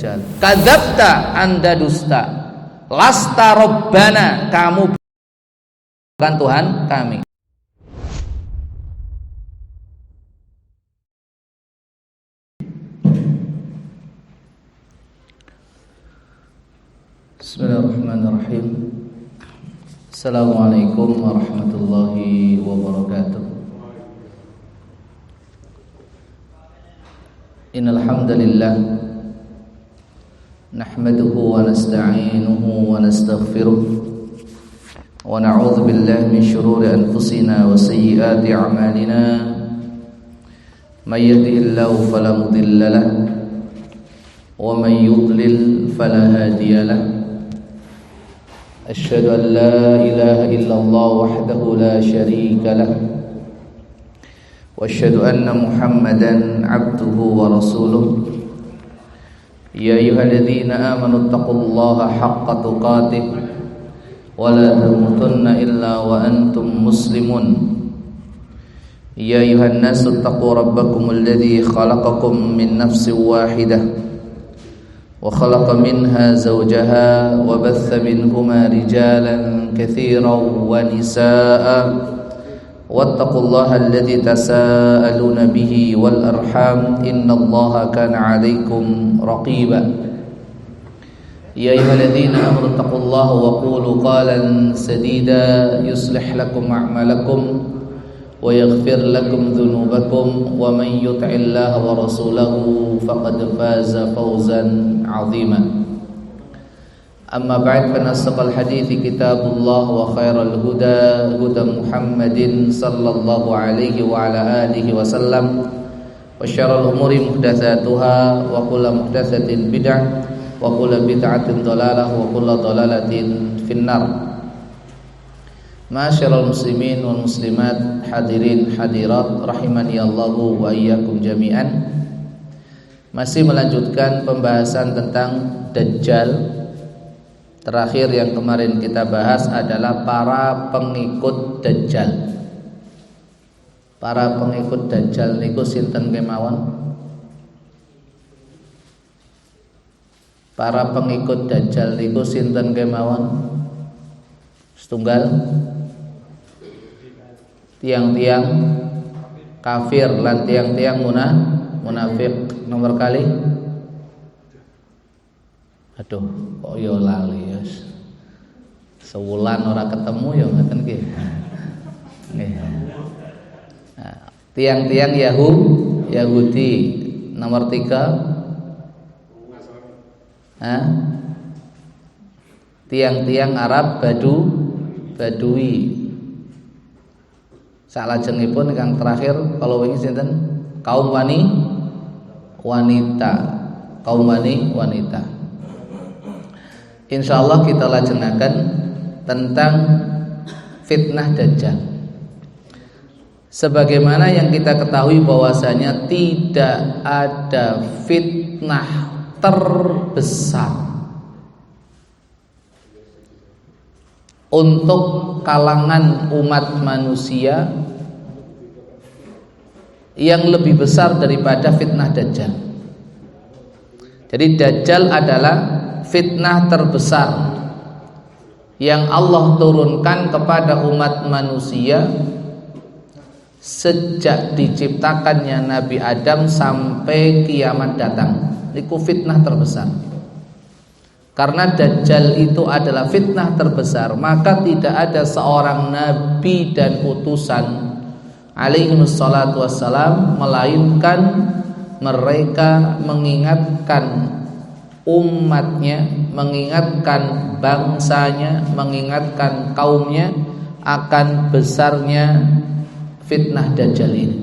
Kadzabta, Anda dusta. Lasta Rabbana, kamu bukan Tuhan kami. Bismillahirrahmanirrahim. Assalamualaikum warahmatullahi wabarakatuh. Innal hamdalillah nahmaduhu wa nasta'inuhu wa nastaghfiruh wa na'udzu billahi min shururi anfusina wa sayyiati a'malina. May yahdihillahu fala mudilla lahu wa may yudlil fala hadiya lahu. Asyhadu an la ilaha illallah wahdahu la syarika lah wa asyhadu anna Muhammadan abduhu wa rasuluh. Ya ayyuhalladzina amanu taqullaha haqqa tuqatih wa la tamutunna illa wa antum muslimun. Ya ayyuhan nasu taqu rabbakumul ladzi khalaqakum min nafsin wahidah wa khalaqa minha zawjaha wa batha minhuma rijalan katsiran wa nisaa'a wattaqullaha alladzi tasaaluna bihi wal arham innallaha kana 'alaikum raqiba. Ya ayyuhalladzina amanu taqullaha wa qulu qalan sadida yuslih lakum a'malakum wa yaghfir lakum dhunubakum wa man yuti'illaha wa rasulahu faqad faza fawzan 'azima. Amma ba'd, fa nasaqal hadithi kitabullah wa khairal huda huda Muhammadin sallallahu alaihi wa ala alihi wa sallam wa syarrul umuri muhdatsatuha wa kullu muhdatsatin bid'ah wa kullu bid'atin dhalalah wa kullu dhalalatin finnar. Ma'asyiral muslimin wal muslimat, hadirin hadirat rahimani Allahu wa iyyakum jami'an. Masih melanjutkan pembahasan tentang Dajjal. Terakhir yang kemarin kita bahas adalah para pengikut Dajjal. Para pengikut Dajjal niku sinten kemawon? Para pengikut Dajjal niku sinten kemawon? Setunggal? Tiang-tiang kafir lan tiang-tiang munafik. Nomor kali? Aduh, kok yo lali ya. Sewulan ora ketemu ya ngoten nggih. Nggih. Nah, tiang-tiang Yahudi. Nomor 3. Tiang-tiang Arab Badui. Salajengipun ingkang terakhir kalau wingi sinten? Kaum wanita. Kaum wanita. Insyaallah kita lajengaken tentang fitnah Dajjal. Sebagaimana yang kita ketahui bahwasanya tidak ada fitnah terbesar untuk kalangan umat manusia yang lebih besar daripada fitnah Dajjal. Jadi Dajjal adalah fitnah terbesar yang Allah turunkan kepada umat manusia sejak diciptakannya Nabi Adam sampai kiamat datang. Itu fitnah terbesar. Karena Dajjal itu adalah fitnah terbesar, maka tidak ada seorang nabi dan utusan alaihi wassalatu wassalam melainkan mereka mengingatkan umatnya, mengingatkan bangsanya, mengingatkan kaumnya akan besarnya fitnah Dajjal ini.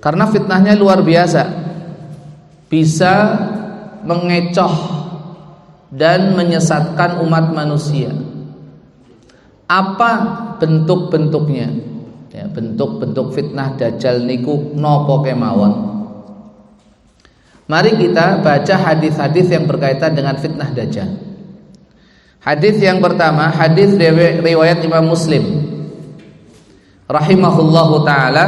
Karena fitnahnya luar biasa, bisa mengecoh dan menyesatkan umat manusia. Apa bentuk-bentuknya? Ya, bentuk-bentuk fitnah Dajjal niku napa kemawon? Mari kita baca hadis-hadis yang berkaitan dengan fitnah Dajjal. Hadis yang pertama, hadis riwayat Imam Muslim rahimahullahu taala,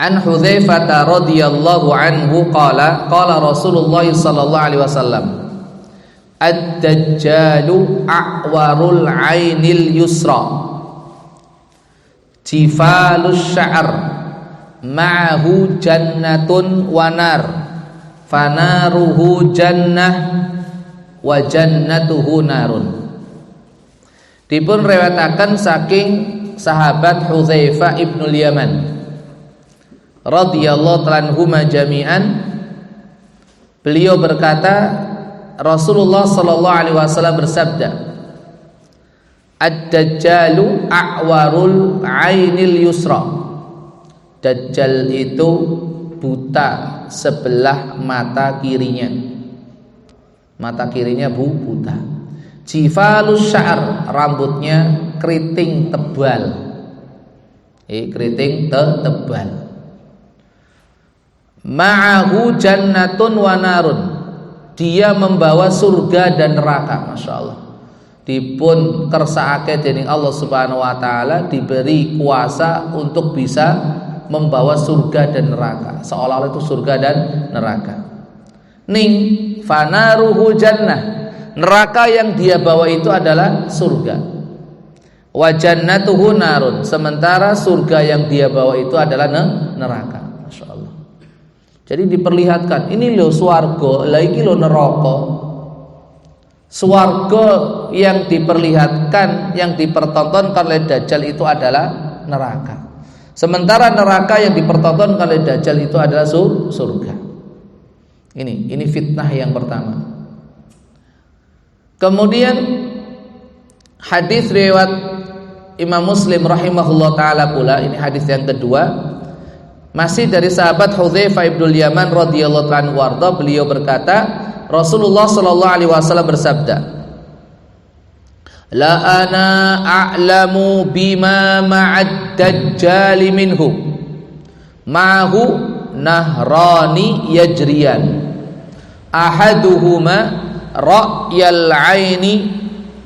An Hudzaifah radhiyallahu anhu qala qala Rasulullah sallallahu alaihi wasallam ad-dajjalu a'warul 'ainil yusra jifalus sya'r ma'ahu jannatun wa nar fanaruhu jannah wa jannatuhu narun. Dipun riwayataken saking sahabat Hudzaifah ibnul Yaman radhiyallahu ta'ala anhuma jami'an, beliau berkata Rasulullah sallallahu alaihi wasallam bersabda, ad-dajjalu a'warul 'ainil yusra. Dajjal itu buta sebelah mata kirinya. Mata kirinya buta. Jifalus sya'r, rambutnya keriting tebal. Keriting tebal. Ma'ahu jannatun wa narun. Dia membawa surga dan neraka. Masya Allah. Dipun kersakake dening Allah Subhanahu wa taala, diberi kuasa untuk bisa membawa surga dan neraka. Seolah-olah itu surga dan neraka. Ning fanaruhu jannah. Neraka yang dia bawa itu adalah surga. Wa jannatuhu narun. Sementara surga yang dia bawa itu adalah neraka. Masya Allah. Jadi diperlihatkan, ini loh swarga, lagi loh neraka. Swarga yang diperlihatkan, yang dipertontonkan oleh Dajjal itu adalah neraka. Sementara neraka yang dipertontonkan oleh Dajjal itu adalah surga. Ini fitnah yang pertama. Kemudian hadis riwayat Imam Muslim rahimahullah taala pula, ini hadis yang kedua. Masih dari sahabat Hudzaifah ibnul Yaman radhiyallahu anhu warda, beliau berkata, Rasulullah sallallahu alaihi wasallam bersabda, la ana a'lamu bima ma'ad dajjal minhu ma'ahu nahrani yajriyan ahaduhuma ra'yal 'aini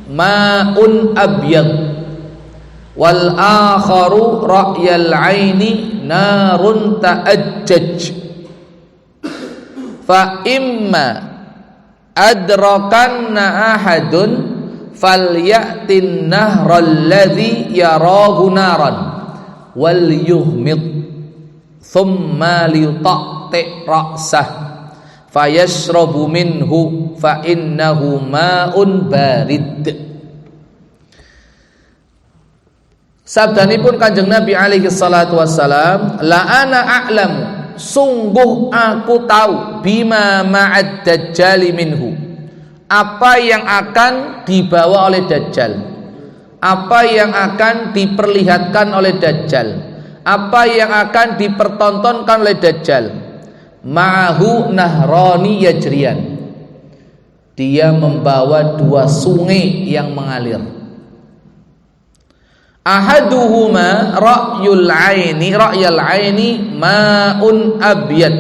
ma'un abyad wal akharu ra'yal 'aini narun ta'ajjaj fa imma adrakanna ahadun falyatin nahral ladzi yarahu naran wal yuhmid thumma liyutaqti ra'sah fayashrabu minhu fa innahu ma'un barid. Sabdanipun Kanjeng Nabi alaihi salatu wassalam, la ana a'lamu, sungguh aku tahu, bima ma'ad dajjali minhu, apa yang akan dibawa oleh Dajjal, apa yang akan diperlihatkan oleh Dajjal, apa yang akan dipertontonkan oleh Dajjal. Ma'ahu nahrani yajriyan, dia membawa dua sungai yang mengalir. Ahaduhuma ra'yal 'aini ma'un abyad.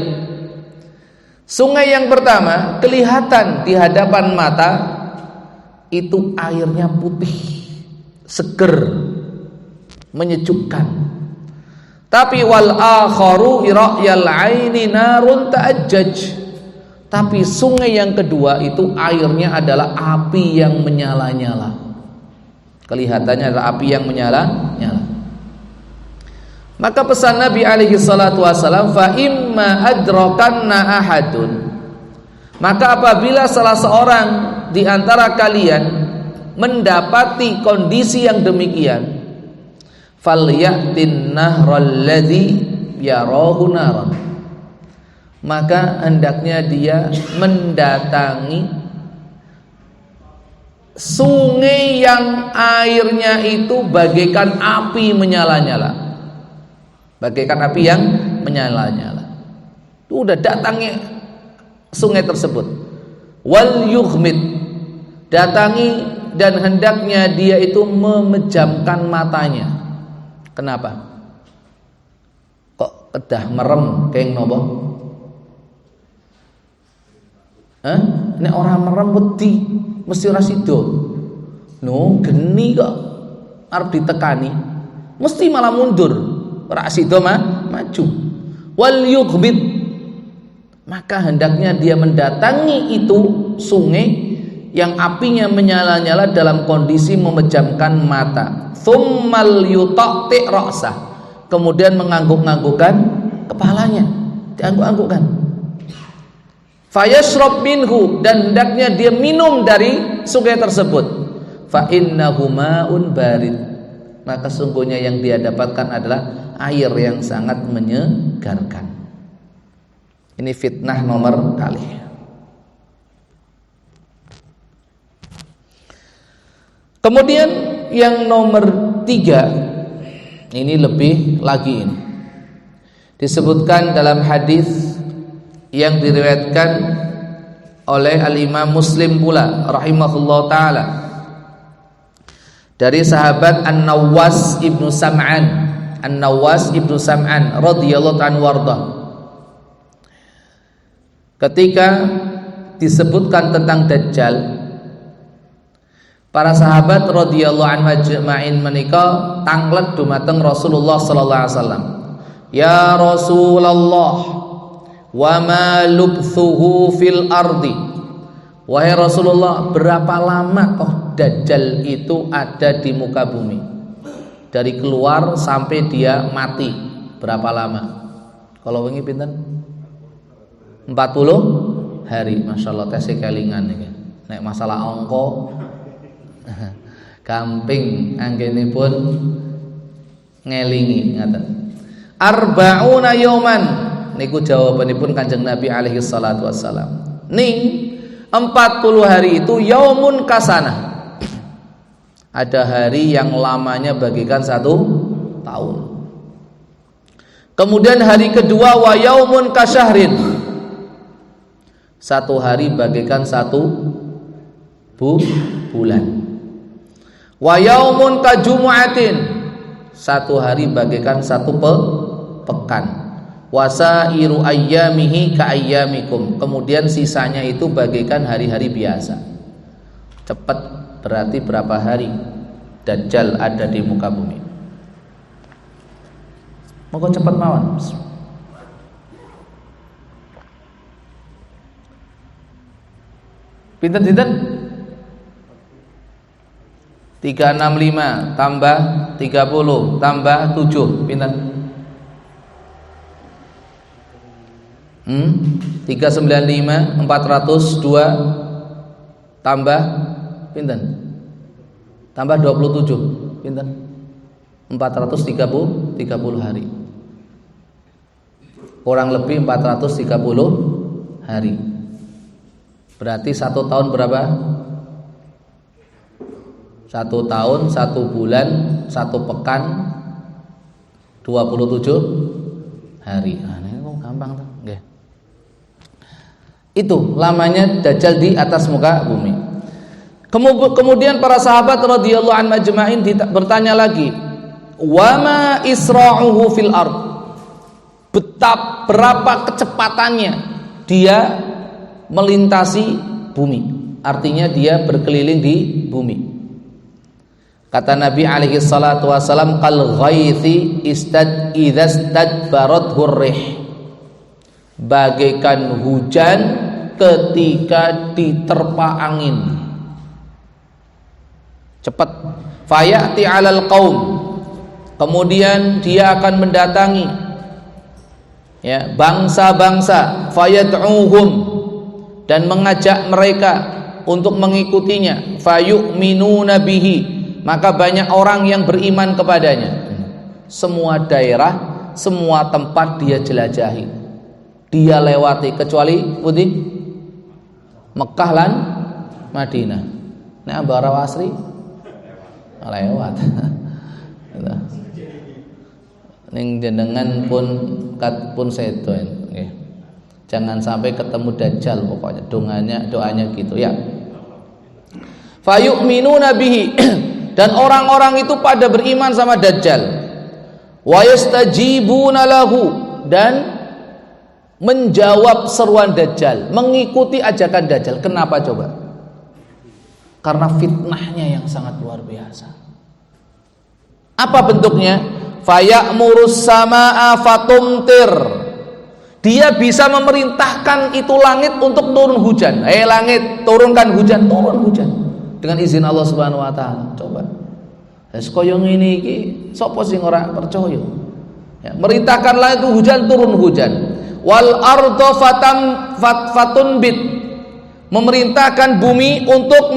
Sungai yang pertama kelihatan di hadapan mata itu airnya putih, seger, menyejukkan. Tapi wal akharu ra'yal 'aini narun ta'ajjaj. Tapi sungai yang kedua itu airnya adalah api yang menyala-nyala. Kelihatannya adalah api yang menyala-nyala. Maka pesan Nabi alaihi salatu wasallam, fa imma adrakanna ahadun, maka apabila salah seorang di antara kalian mendapati kondisi yang demikian, falyatin nahral ladzi yarahu naran, maka hendaknya dia mendatangi sungai yang airnya itu bagaikan api menyala-nyala, bagaikan api yang menyala-nyala. Itu udah datangi sungai tersebut. Wal yughmid, datangi dan hendaknya dia itu memejamkan matanya. Kenapa? Kok kedah merem keng nopo? Nek orang merem wedi mesti ora sida. No, geni kok arep ditekani, mesti malah mundur. Ora sida maju. wal yughbit, maka hendaknya dia mendatangi itu sungai yang apinya menyala-nyala dalam kondisi memejamkan mata. Tsummal yutaqti ra'sah, kemudian mengangguk-anggukkan kepalanya, diangguk-anggukkan. Fayashrab minhu, dan hendaknya dia minum dari sungai tersebut. Fa innahu ma'un barid, maka sungguhnya yang dia dapatkan adalah air yang sangat menyegarkan. Ini fitnah nomor kali. Kemudian yang nomor 3, ini lebih lagi, ini disebutkan dalam hadis yang diriwayatkan oleh Al-Imam Muslim pula rahimahullah ta'ala, dari sahabat An-Nawwas ibnu Sam'an radhiyallahu anhu warda. Ketika disebutkan tentang Dajjal, para sahabat radhiyallahu anhu ajma'in menika tanglet dumateng Rasulullah sallallahu alaihi wasallam. Ya Rasulullah, wa ma lubthuhu fil ardi, wahai Rasulullah, berapa lama kok Dajjal itu ada di muka bumi, dari keluar sampai dia mati, berapa lama? Kalau wingi pinten? 40 hari. Masya Allah, tesih kelingan iki. Nek masalah angka gamping anggenipun ngelingi ngaten. Arba'una yauman, niku jawabanipun Kanjeng Nabi alaihi salatu wassalam. Ning 40 hari itu yaumun kasana, ada hari yang lamanya bagikan 1 tahun. Kemudian hari kedua wa yaumun kasyahrin, 1 hari bagikan 1 bulan. Wa yaumun kajumu'atin, 1 hari bagikan 1 pekan. Wasairu ayyamihi ka ayyamikum, kemudian sisanya itu bagikan hari-hari biasa. Cepat berarti berapa hari Dajjal ada di muka bumi? Moga cepat mawon. Pinten-pinten? 365 tambah 30 tambah 7 pinten? 395 402 tambah pinten? Tambah 27 pinten? 430 hari. Kurang lebih 430 hari. Berarti 1 tahun berapa? 1 tahun, 1 bulan, 1 pekan, 27 hari. Nah, ini kok gampang tuh. Nggih. Itu lamanya Dajjal di atas muka bumi. Kemudian para sahabat radhiyallahu anhum ajma'in bertanya lagi, wa ma isra'uhu fil ard, berapa kecepatannya dia melintasi bumi, artinya dia berkeliling di bumi. Kata Nabi alaihi salatu wasalam, qal ghaithi idastadbarat hurrih, bagaikan hujan ketika diterpa angin. Cepat. Fayati alal qaum, kemudian dia akan mendatangi ya bangsa-bangsa, fayad'uhum, dan mengajak mereka untuk mengikutinya, fayu'minuna bihi, maka banyak orang yang beriman kepadanya. Semua daerah, semua tempat dia jelajahi, dia lewati, kecuali putih Mekah lan Madinah. Nek Ambarawa Asri lewat. Ning jenengan pun sedo nggih. Jangan sampai ketemu Dajjal, pokoknya doanya gitu ya. Fayu'minuna bihi, dan orang-orang itu pada beriman sama Dajjal. Wa yastajibuna lahu, dan menjawab seruan Dajjal, mengikuti ajakan Dajjal. Kenapa coba? Karena fitnahnya yang sangat luar biasa. Apa bentuknya? Faya'murus samaa fatumtir, Dia bisa memerintahkan itu langit untuk turun hujan. Langit, turunkan hujan, turun hujan dengan izin Allah Subhanahu wa taala. Coba. Wis koyo ngene iki, sapa sing ora percaya? Ya, merintahkan langit hujan, turun hujan. Wal arda fatunbit, memerintahkan bumi untuk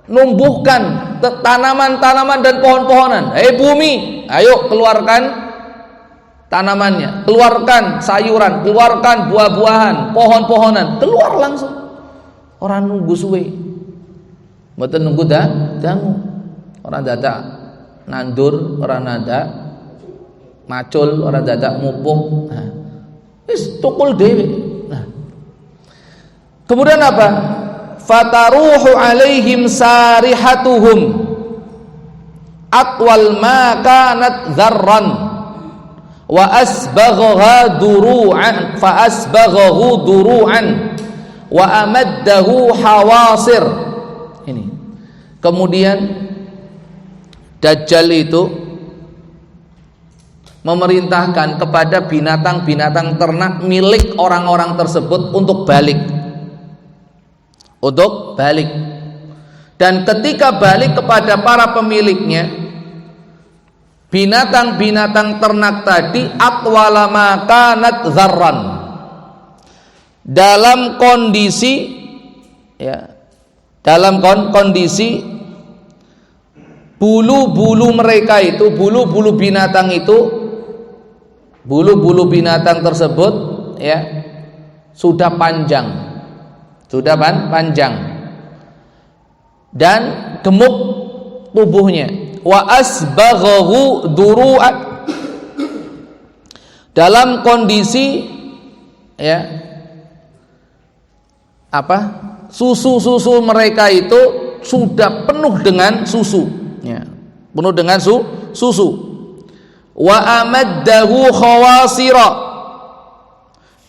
menumbuhkan tanaman-tanaman dan pohon-pohonan. Bumi, ayo keluarkan tanamannya, keluarkan sayuran, keluarkan buah-buahan, pohon-pohonan, keluar langsung. Orang nunggu suwe, mboten nunggu dangu. Orang dadak nandur, orang dadak macul, orang dadak mupuk. Nah, wis tukul dhewe. Nah. Kemudian apa? Fataruhu alaihim sarihatuhum atwal ma kanat dzarran wa asbaghaha duru'an fa asbaghahu duru'an wa amaddahu hawasir. Ini. Kemudian Dajjal itu memerintahkan kepada binatang-binatang ternak milik orang-orang tersebut untuk balik. Untuk balik. Dan ketika balik kepada para pemiliknya, binatang-binatang ternak tadi atwala ma kanat dzarran, dalam kondisi kondisi bulu-bulu mereka itu, bulu-bulu binatang itu, bulu-bulu binatang tersebut sudah panjang, panjang dan gemuk tubuhnya. Wa asbaghahu duru'at, dalam kondisi susu mereka itu sudah penuh dengan susu, penuh dengan susu. Wa amaddahu khawasira,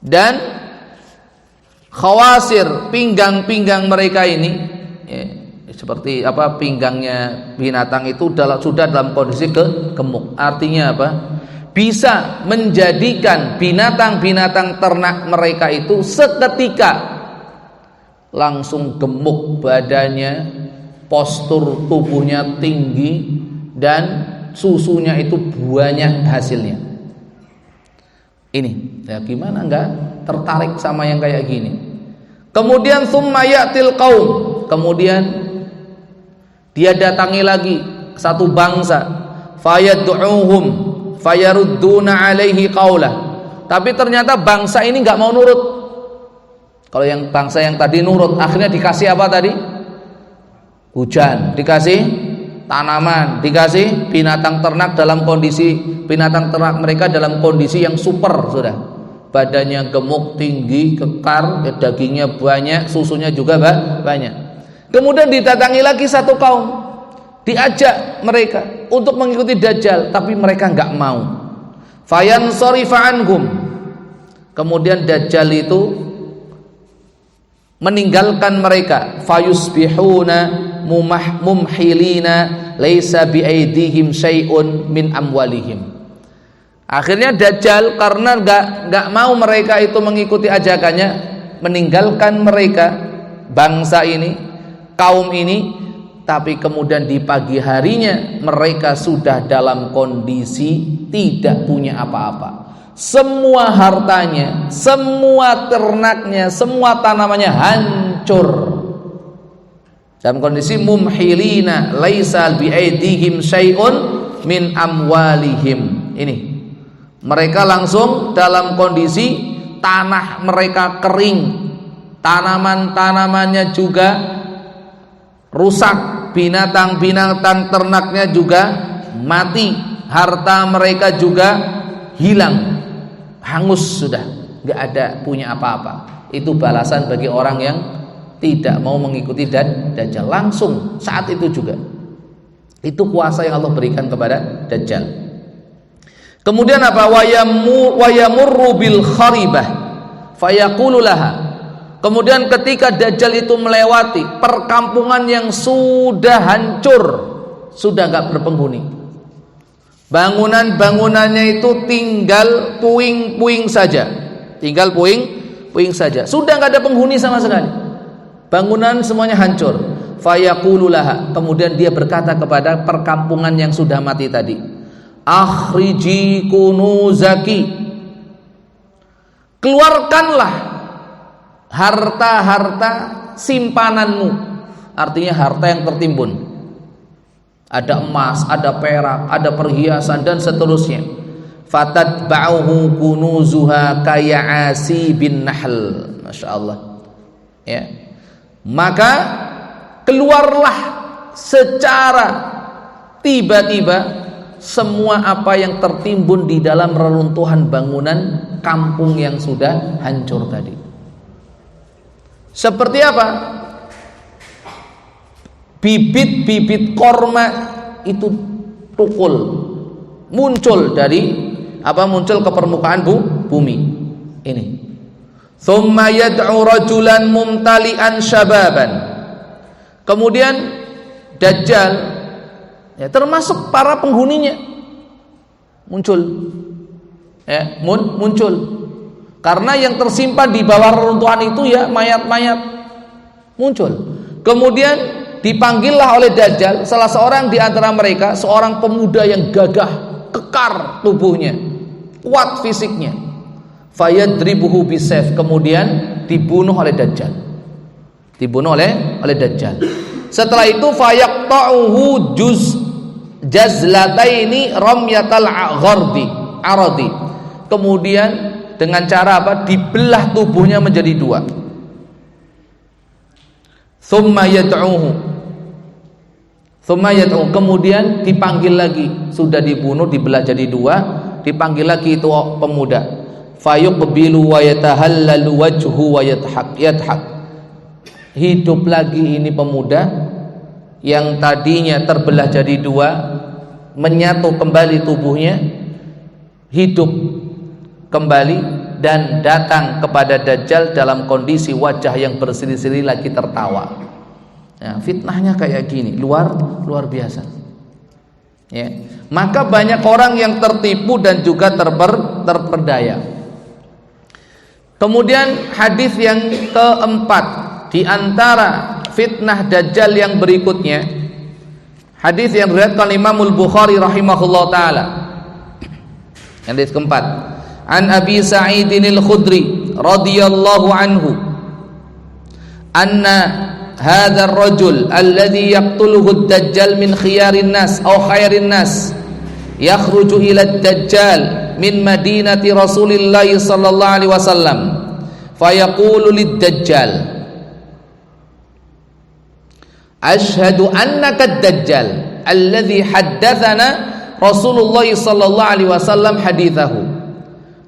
dan khawasir, pinggang-pinggang mereka ini seperti pinggangnya binatang itu sudah dalam kondisi gemuk. Artinya apa? Bisa menjadikan binatang-binatang ternak mereka itu seketika langsung gemuk badannya, postur tubuhnya tinggi, dan susunya itu banyak hasilnya. Ini gimana enggak tertarik sama yang kayak gini? Kemudian tsumma ya'til qaum, kemudian dia datangi lagi satu bangsa, fayad'uhum fayarudduna alaihi qaulah, tapi ternyata bangsa ini enggak mau nurut. Kalau yang bangsa yang tadi nurut, akhirnya dikasih apa tadi? Hujan, dikasih tanaman, dikasih binatang ternak dalam kondisi, binatang ternak mereka dalam kondisi yang super sudah. Badannya gemuk, tinggi, kekar, dagingnya banyak, susunya juga banyak. Kemudian didatangi lagi satu kaum, diajak mereka untuk mengikuti Dajjal, tapi mereka enggak mau. Fayansarifa anhum, kemudian Dajjal itu meninggalkan mereka. Fayusbihuna mumhilina laisa biaidihim syai'un min amwalihim. Akhirnya Dajjal karena enggak mau mereka itu mengikuti ajakannya, meninggalkan mereka, bangsa ini, kaum ini. Tapi kemudian di pagi harinya mereka sudah dalam kondisi tidak punya apa-apa. Semua hartanya, semua ternaknya, semua tanamannya hancur. Dalam kondisi mumhilina laisa biaidihim syai'un min amwalihim. Ini mereka langsung dalam kondisi tanah mereka kering, tanaman-tanamannya juga rusak, binatang-binatang ternaknya juga mati, harta mereka juga hilang, hangus sudah, nggak ada punya apa-apa. Itu balasan bagi orang yang tidak mau mengikuti Dajjal. Langsung saat itu juga, itu kuasa yang Allah berikan kepada Dajjal. Kemudian apa? Wayamurru bil kharibah fayaqulu laha. Kemudian ketika Dajjal itu melewati perkampungan yang sudah hancur, sudah enggak berpenghuni, Bangunannya itu tinggal puing-puing saja. Tinggal puing saja. Sudah nggak ada penghuni sama sekali. Bangunan semuanya hancur. Fayaqulu laha, kemudian dia berkata kepada perkampungan yang sudah mati tadi, akhriji kunuzaki, keluarkanlah harta-harta simpananmu. Artinya harta yang tertimbun. Ada emas, ada perak, ada perhiasan dan seterusnya. Fatatba'uhu kunuzuha kaya'asi bin nahl. Masya Allah. Ya. Maka keluarlah secara tiba-tiba semua apa yang tertimbun di dalam reruntuhan bangunan kampung yang sudah hancur tadi. Seperti apa? Bibit-bibit korma itu tukul, muncul ke permukaan bumi ini. Thumma yad'u rajulan mumtali'an syababan. Kemudian Dajjal, ya, termasuk para penghuninya muncul, ya, muncul. Karena yang tersimpan di bawah reruntuhan itu ya mayat-mayat muncul. Kemudian dipanggillah oleh Dajjal salah seorang di antara mereka, seorang pemuda yang gagah, kekar tubuhnya, kuat fisiknya. Fayadribuhu bisayf, kemudian dibunuh oleh Dajjal. Setelah itu fayaqta'uhu jazlataini ramyatal aradi. Kemudian dengan cara apa? Dibelah tubuhnya menjadi dua. Thumma yad'uhu, kemudian dipanggil lagi. Sudah dibunuh, dibelah jadi dua, dipanggil lagi itu pemuda. Fayuqbilu wa yatahallalu wajhu wa yadhak. Hidup lagi ini pemuda yang tadinya terbelah jadi dua, menyatu kembali tubuhnya, hidup kembali dan datang kepada Dajjal dalam kondisi wajah yang berseri-seri lagi tertawa. Ya, fitnahnya kayak gini, luar biasa. Ya. Maka banyak orang yang tertipu dan juga terperdaya. Kemudian hadis yang keempat di antara fitnah Dajjal yang berikutnya, hadis yang diriwayatkan Imam Al-Bukhari rahimahullah taala. Hadis keempat, an Abi Sa'idin Al-Khudri radhiyallahu anhu anna hadha ar-rajul alladhi yaqtuluhu ad-dajjal min khiyarin nas aw khairin nas yakhruju ila ad-dajjal min madinati Rasulillah sallallahu alaihi wasallam fayaqulu lid-dajjal ashhadu annaka ad-dajjal alladhi haddatsana Rasulullah sallallahu alaihi wasallam hadithahu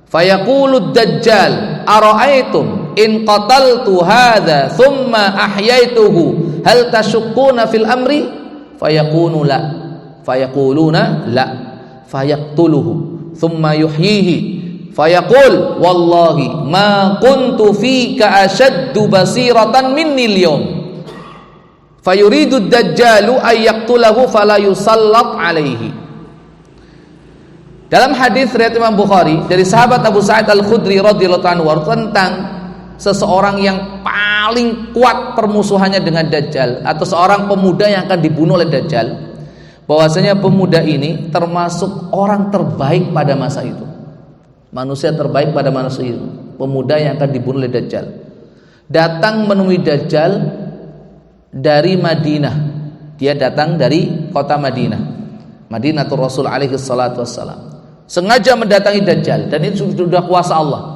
fayaqulu ad-dajjal ara'aytum in qataltu hadha thumma ahyaituhu hal tashuqquna fil amri fayaquluna la fayaqtuluhu thumma yuhyihi fayaqul wallahi ma kuntu fika ashaddu basiratan minni al-yawm fayuridu ad-dajjalu ay yaqtulahu fala yusallat alaihi. Dalam hadis riwayat Imam Bukhari dari sahabat Abu Sa'id Al-Khudri radhiyallahu anhu tentang seseorang yang paling kuat permusuhannya dengan Dajjal atau seorang pemuda yang akan dibunuh oleh Dajjal, bahwasanya pemuda ini termasuk orang terbaik pada masa itu, manusia terbaik pada masa itu, pemuda yang akan dibunuh oleh Dajjal. Datang menemui Dajjal dari Madinah. Dia datang dari kota Madinatul Rasul alaihi salatu wassalam, sengaja mendatangi Dajjal, dan itu sudah kuasa Allah.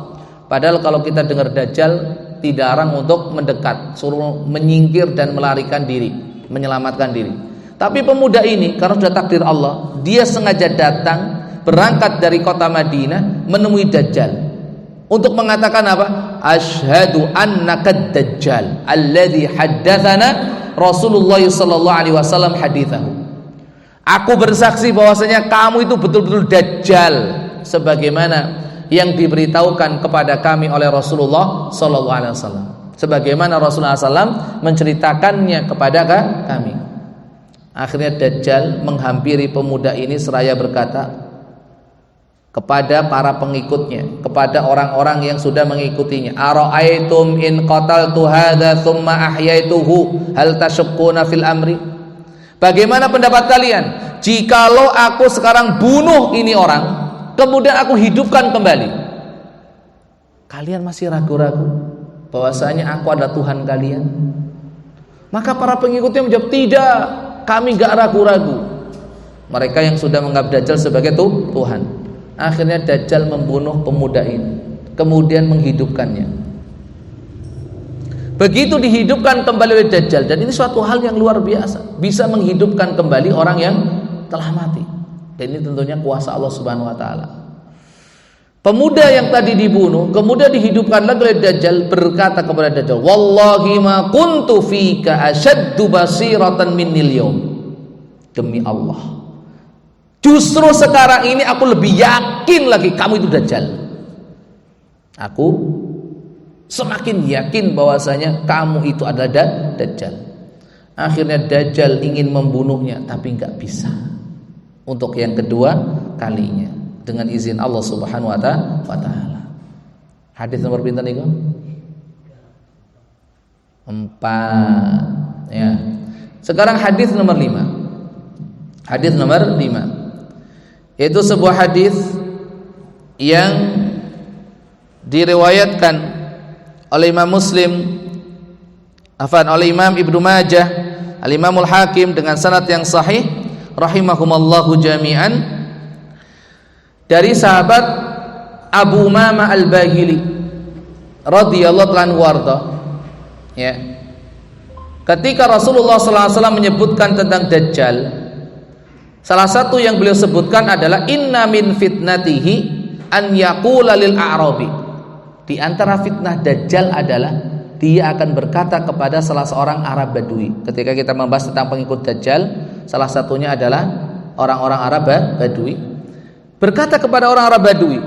Padahal kalau kita dengar Dajjal dilarang untuk mendekat, suruh menyingkir dan melarikan diri, menyelamatkan diri. Tapi pemuda ini karena sudah takdir Allah, dia sengaja datang, berangkat dari kota Madinah menemui Dajjal untuk mengatakan apa? Asyhadu annaka ad-dajjal alladzi haddatsana Rasulullah sallallahu alaihi wasallam hadithahu. Aku bersaksi bahwasanya kamu itu betul-betul Dajjal sebagaimana yang diberitahukan kepada kami oleh Rasulullah sallallahu alaihi wasallam, sebagaimana Rasulullah sallallahu menceritakannya kepada kami. Akhirnya Dajjal menghampiri pemuda ini seraya berkata kepada para pengikutnya, kepada orang-orang yang sudah mengikutinya, ara'aitum in qataltu hadza thumma ahyaituhu hal tashuqquna fil amri? Bagaimana pendapat kalian jikalau aku sekarang bunuh ini orang kemudian aku hidupkan kembali? Kalian masih ragu-ragu bahwasanya aku adalah Tuhan kalian? Maka para pengikutnya menjawab, tidak, kami gak ragu-ragu. Mereka yang sudah menganggap Dajjal sebagai Tuhan. Akhirnya Dajjal membunuh pemuda ini, kemudian menghidupkannya. Begitu dihidupkan kembali oleh Dajjal, dan ini suatu hal yang luar biasa, bisa menghidupkan kembali orang yang telah mati. Dan ini tentunya kuasa Allah Subhanahu wa taala. Pemuda yang tadi dibunuh kemudian dihidupkan lagi oleh Dajjal, berkata kepada Dajjal, wallahi ma kuntu fika asyaddu basiratan minnil yawm. Demi Allah, justru sekarang ini aku lebih yakin lagi kamu itu Dajjal. Aku semakin yakin bahwasanya kamu itu adalah Dajjal. Akhirnya Dajjal ingin membunuhnya tapi nggak bisa. Untuk yang kedua kalinya, dengan izin Allah Subhanahu wa taala. Hadis nomor pinten niku? 4 ya. Sekarang hadis nomor 5. Hadis nomor 5. Itu sebuah hadis yang diriwayatkan oleh Imam Muslim, oleh Imam Ibnu Majah, Al-Imamul Hakim dengan sanad yang sahih rahimahumallahu jami'an, dari sahabat Abu Umamah Al-Bahili radhiyallahu anhu warda, ya. Ketika Rasulullah SAW menyebutkan tentang Dajjal, salah satu yang beliau sebutkan adalah inna min fitnatihi an yaqula lil a'rabi. Di antara fitnah Dajjal adalah dia akan berkata kepada salah seorang Arab Badui. Ketika kita membahas tentang pengikut Dajjal, salah satunya adalah orang-orang Arab Badui. Berkata kepada orang Arab Badui,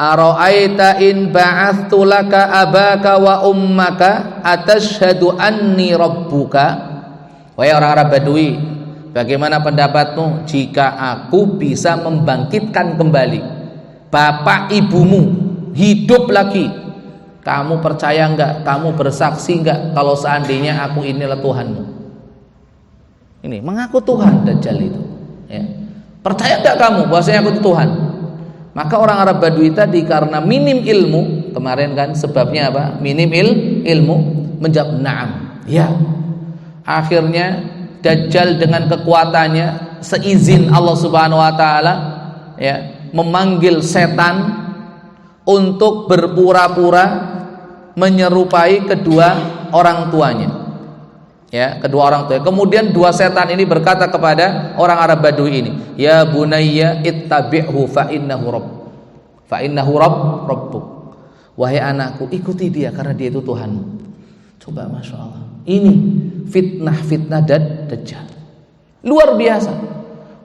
ara'aita in ba'athtu laka abaka wa ummaka atashhadu anni rabbuka? Wahai orang Arab Badui, bagaimana pendapatmu jika aku bisa membangkitkan kembali bapak ibumu hidup lagi? Kamu percaya enggak? Kamu bersaksi enggak kalau seandainya aku inilah Tuhanmu? Ini mengaku Tuhan Dajjal itu, ya. Percaya enggak kamu bahwasanya aku itu Tuhan? Maka orang Arab Badui tadi karena minim ilmu, kemarin kan sebabnya apa? Minim ilmu, menjawab na'am, ya. Akhirnya Dajjal dengan kekuatannya seizin Allah Subhanahu wa taala, ya, memanggil setan untuk berpura-pura menyerupai kedua orang tuanya, ya, kedua orang tua. Kemudian dua setan ini berkata kepada orang Arab Badui ini, ya bunayya ittabi'hu fa innahu rabbuk. Wahai anakku, ikuti dia karena dia itu Tuhanmu. Coba, masya Allah, ini fitnah Dajjal luar biasa.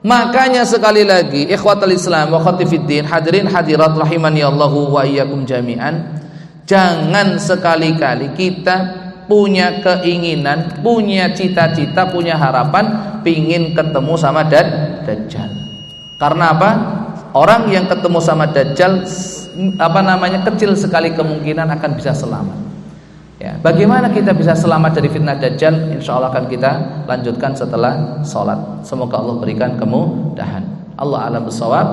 Makanya sekali lagi ikhwatul Islam wa khatifiddin, hadirin hadirat rahimani Allahu wa iyyakum jami'an, jangan sekali-kali kita punya keinginan, punya cita-cita, punya harapan pingin ketemu sama Dajjal. Karena apa? Orang yang ketemu sama Dajjal kecil sekali kemungkinan akan bisa selamat. Ya, bagaimana kita bisa selamat dari fitnah Dajjal? Insya Allah akan kita lanjutkan setelah sholat. Semoga Allah berikan kemudahan. Allah a'lam bishawab.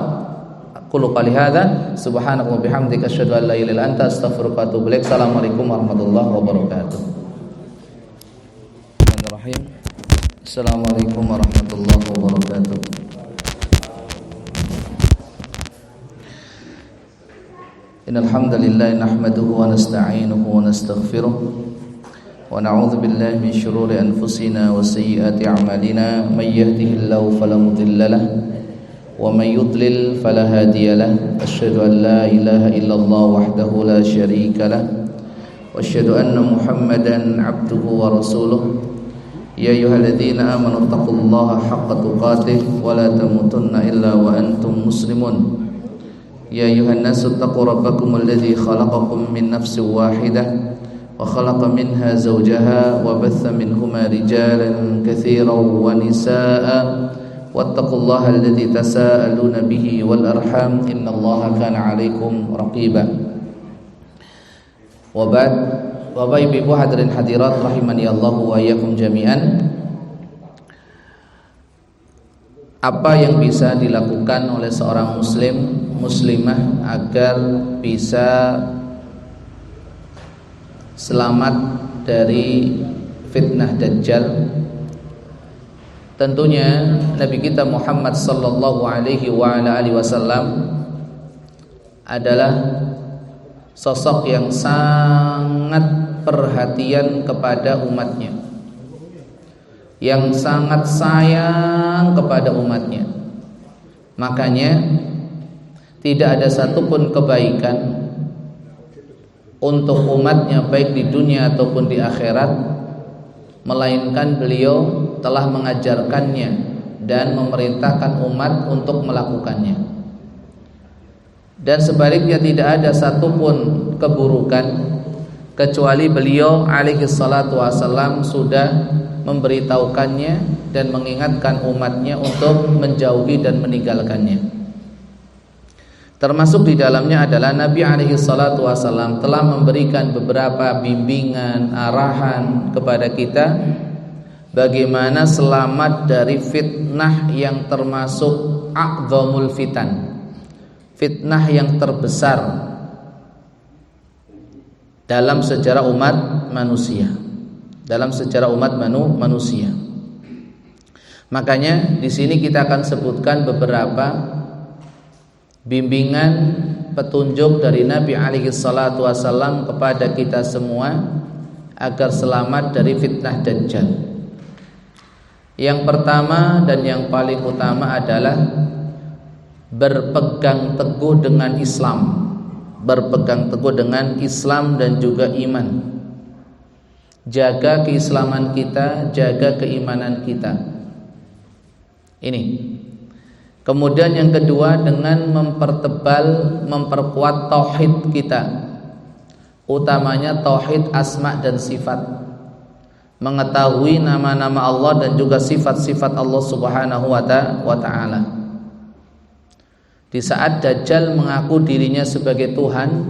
Qulu qali hadza subhanaka wa bihamdika asyhadu an la ilaha illa anta astaghfiruka wa atubu ilaik. Assalamualaikum warahmatullahi wabarakatuh. Bismillahirrahmanirrahim. Assalamualaikum warahmatullahi wabarakatuh. Innal hamdalillah nahmaduhu wa nasta'inuhu wa nastaghfiruh wa na'udzu billahi min shururi anfusina wa sayyiati a'malina may yahdihillahu fala mudilla lahu wa may yudlil fala hadiya lahu. Asyhadu an la ilaha illallah wahdahu la syarika lahu wa asyhadu anna Muhammadan 'abduhu wa rasuluh. Ya ayyuhalladzina amanu taqullaha haqqa tuqatih wa la tamutunna illa wa antum muslimun. Ya ayuhan nasu taqu rabbakum alladhi khalaqakum min nafsin wahidah وخلق منها زوجها وبث منهما رجالا كثيرا ونساء واتقوا الله الذي تساءلون به والأرحام إن الله كان عليكم رقيبا. وبعد, Bapak Ibu hadirin hadirat rahimani Allah wa iyyakum jami'an. Apa yang bisa dilakukan oleh seorang muslimah agar bisa selamat dari fitnah Dajjal? Tentunya Nabi kita Muhammad sallallahu alaihi wasallam adalah sosok yang sangat perhatian kepada umatnya, yang sangat sayang kepada umatnya. Makanya tidak ada satupun kebaikan untuk umatnya baik di dunia ataupun di akhirat melainkan beliau telah mengajarkannya dan memerintahkan umat untuk melakukannya. Dan sebaliknya tidak ada satupun keburukan kecuali beliau alaihi salatu wasallam sudah memberitahukannya dan mengingatkan umatnya untuk menjauhi dan meninggalkannya. Termasuk di dalamnya adalah Nabi alaihi salatu wasallam telah memberikan beberapa bimbingan, arahan kepada kita bagaimana selamat dari fitnah yang termasuk a'dzamul fitan, fitnah yang terbesar dalam sejarah umat manusia, dalam sejarah umat manusia. Makanya di sini kita akan sebutkan beberapa bimbingan petunjuk dari Nabi alaihi salatu wasallam kepada kita semua agar selamat dari fitnah Dajjal. Yang pertama dan yang paling utama adalah berpegang teguh dengan Islam, berpegang teguh dengan Islam dan juga iman. Jaga keislaman kita, jaga keimanan kita. Ini. Kemudian yang kedua dengan memperkuat tauhid kita, utamanya tauhid asma dan sifat, mengetahui nama-nama Allah dan juga sifat-sifat Allah Subhanahu wa ta'ala. Di saat Dajjal mengaku dirinya sebagai Tuhan,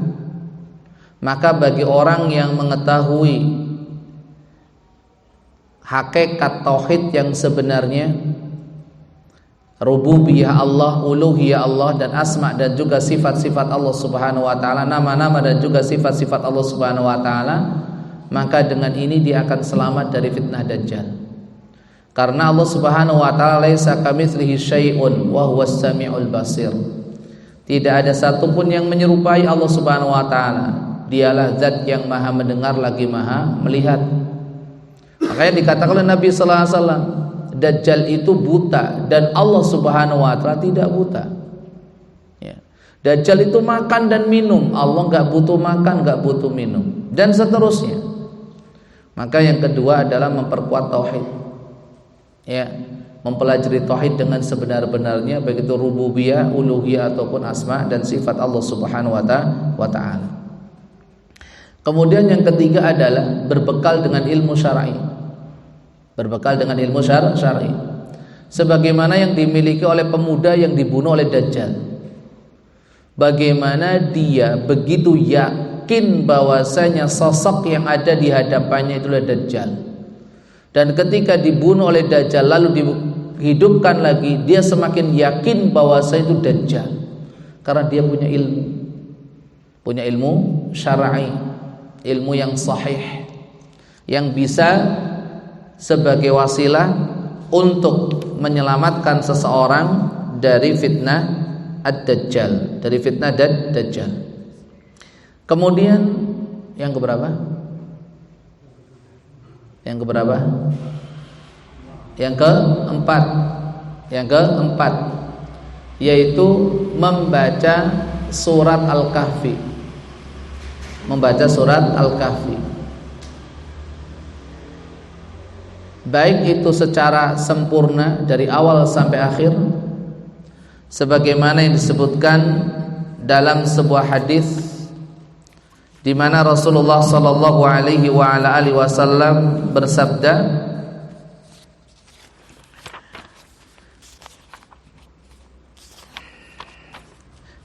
maka bagi orang yang mengetahui hakikat tauhid yang sebenarnya, rububiyah Allah, uluhiyah Allah dan asma dan juga sifat-sifat Allah Subhanahu wa taala, nama-nama dan juga sifat-sifat Allah Subhanahu wa taala, maka dengan ini dia akan selamat dari fitnah Dajjal. Karena Allah Subhanahu wa taala laisa kamitslihi syai'un wa huwas samiul basir. Tidak ada satupun yang menyerupai Allah Subhanahu wa taala. Dialah zat yang Maha mendengar lagi Maha melihat. Makanya dikatakan oleh Nabi sallallahu alaihi wasallam, Dajjal itu buta dan Allah Subhanahu wa taala tidak buta. Ya. Dajjal itu makan dan minum, Allah enggak butuh makan, enggak butuh minum, dan seterusnya. Maka yang kedua adalah memperkuat tauhid. Ya, mempelajari tauhid dengan sebenar-benarnya, baik itu rububiyah, uluhiyah ataupun asma dan sifat Allah Subhanahu wa taala. Kemudian yang ketiga adalah berbekal dengan ilmu syar'i. Berbekal dengan ilmu syar'i, sebagaimana yang dimiliki oleh pemuda yang dibunuh oleh Dajjal. Bagaimana dia begitu yakin bahwasanya sosok yang ada di hadapannya itulah Dajjal, dan ketika dibunuh oleh Dajjal lalu dihidupkan lagi, dia semakin yakin bahwasanya itu Dajjal karena dia punya ilmu syar'i, ilmu yang sahih yang bisa sebagai wasilah untuk menyelamatkan seseorang dari fitnah ad-Dajjal, dari fitnah Dajjal. Kemudian yang keberapa? Yang keberapa? Yang keempat. Yang keempat yaitu membaca surat Al-Kahfi. Membaca surat Al-Kahfi. Baik itu secara sempurna dari awal sampai akhir, sebagaimana yang disebutkan dalam sebuah hadis di mana Rasulullah sallallahu alaihi wasallam bersabda,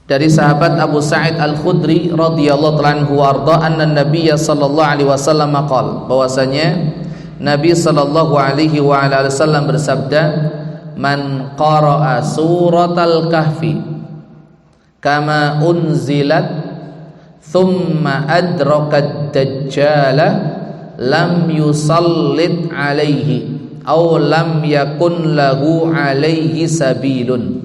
dari sahabat Abu Sa'id Al-Khudri radhiyallahu anhu warda, anna Nabiy sallallahu alaihi wasallam qala, bahwasanya Nabi sallallahu alaihi wasallam bersabda, man qara'a suratal kahfi kama unzilat thumma adrakat dajjala lam yusallit alaihi aw lam yakun lahu alaihi sabilun.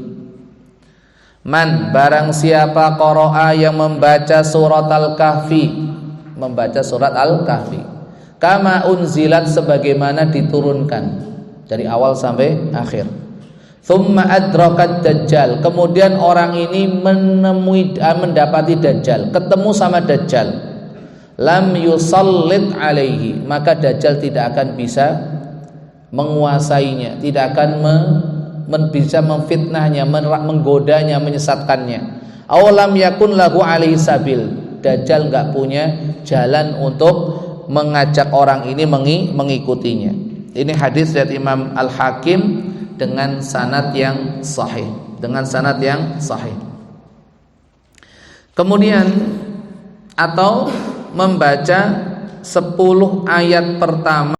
Man, barang siapa qara'a yang membaca surat Al-Kahfi, membaca surat Al-Kahfi kama unzilat, sebagaimana diturunkan dari awal sampai akhir. Thumma adrakat dajjal, kemudian orang ini mendapati dajjal, ketemu sama dajjal. Lam yusallit alaihi, maka dajjal tidak akan bisa menguasainya, tidak akan bisa memfitnahnya, menggodanya, menyesatkannya. Aw lam yakun lahu alaihi sabil, dajjal enggak punya jalan untuk mengajak orang ini mengikutinya. Ini hadis dari Imam Al-Hakim dengan sanad yang sahih, Kemudian atau membaca 10 ayat pertama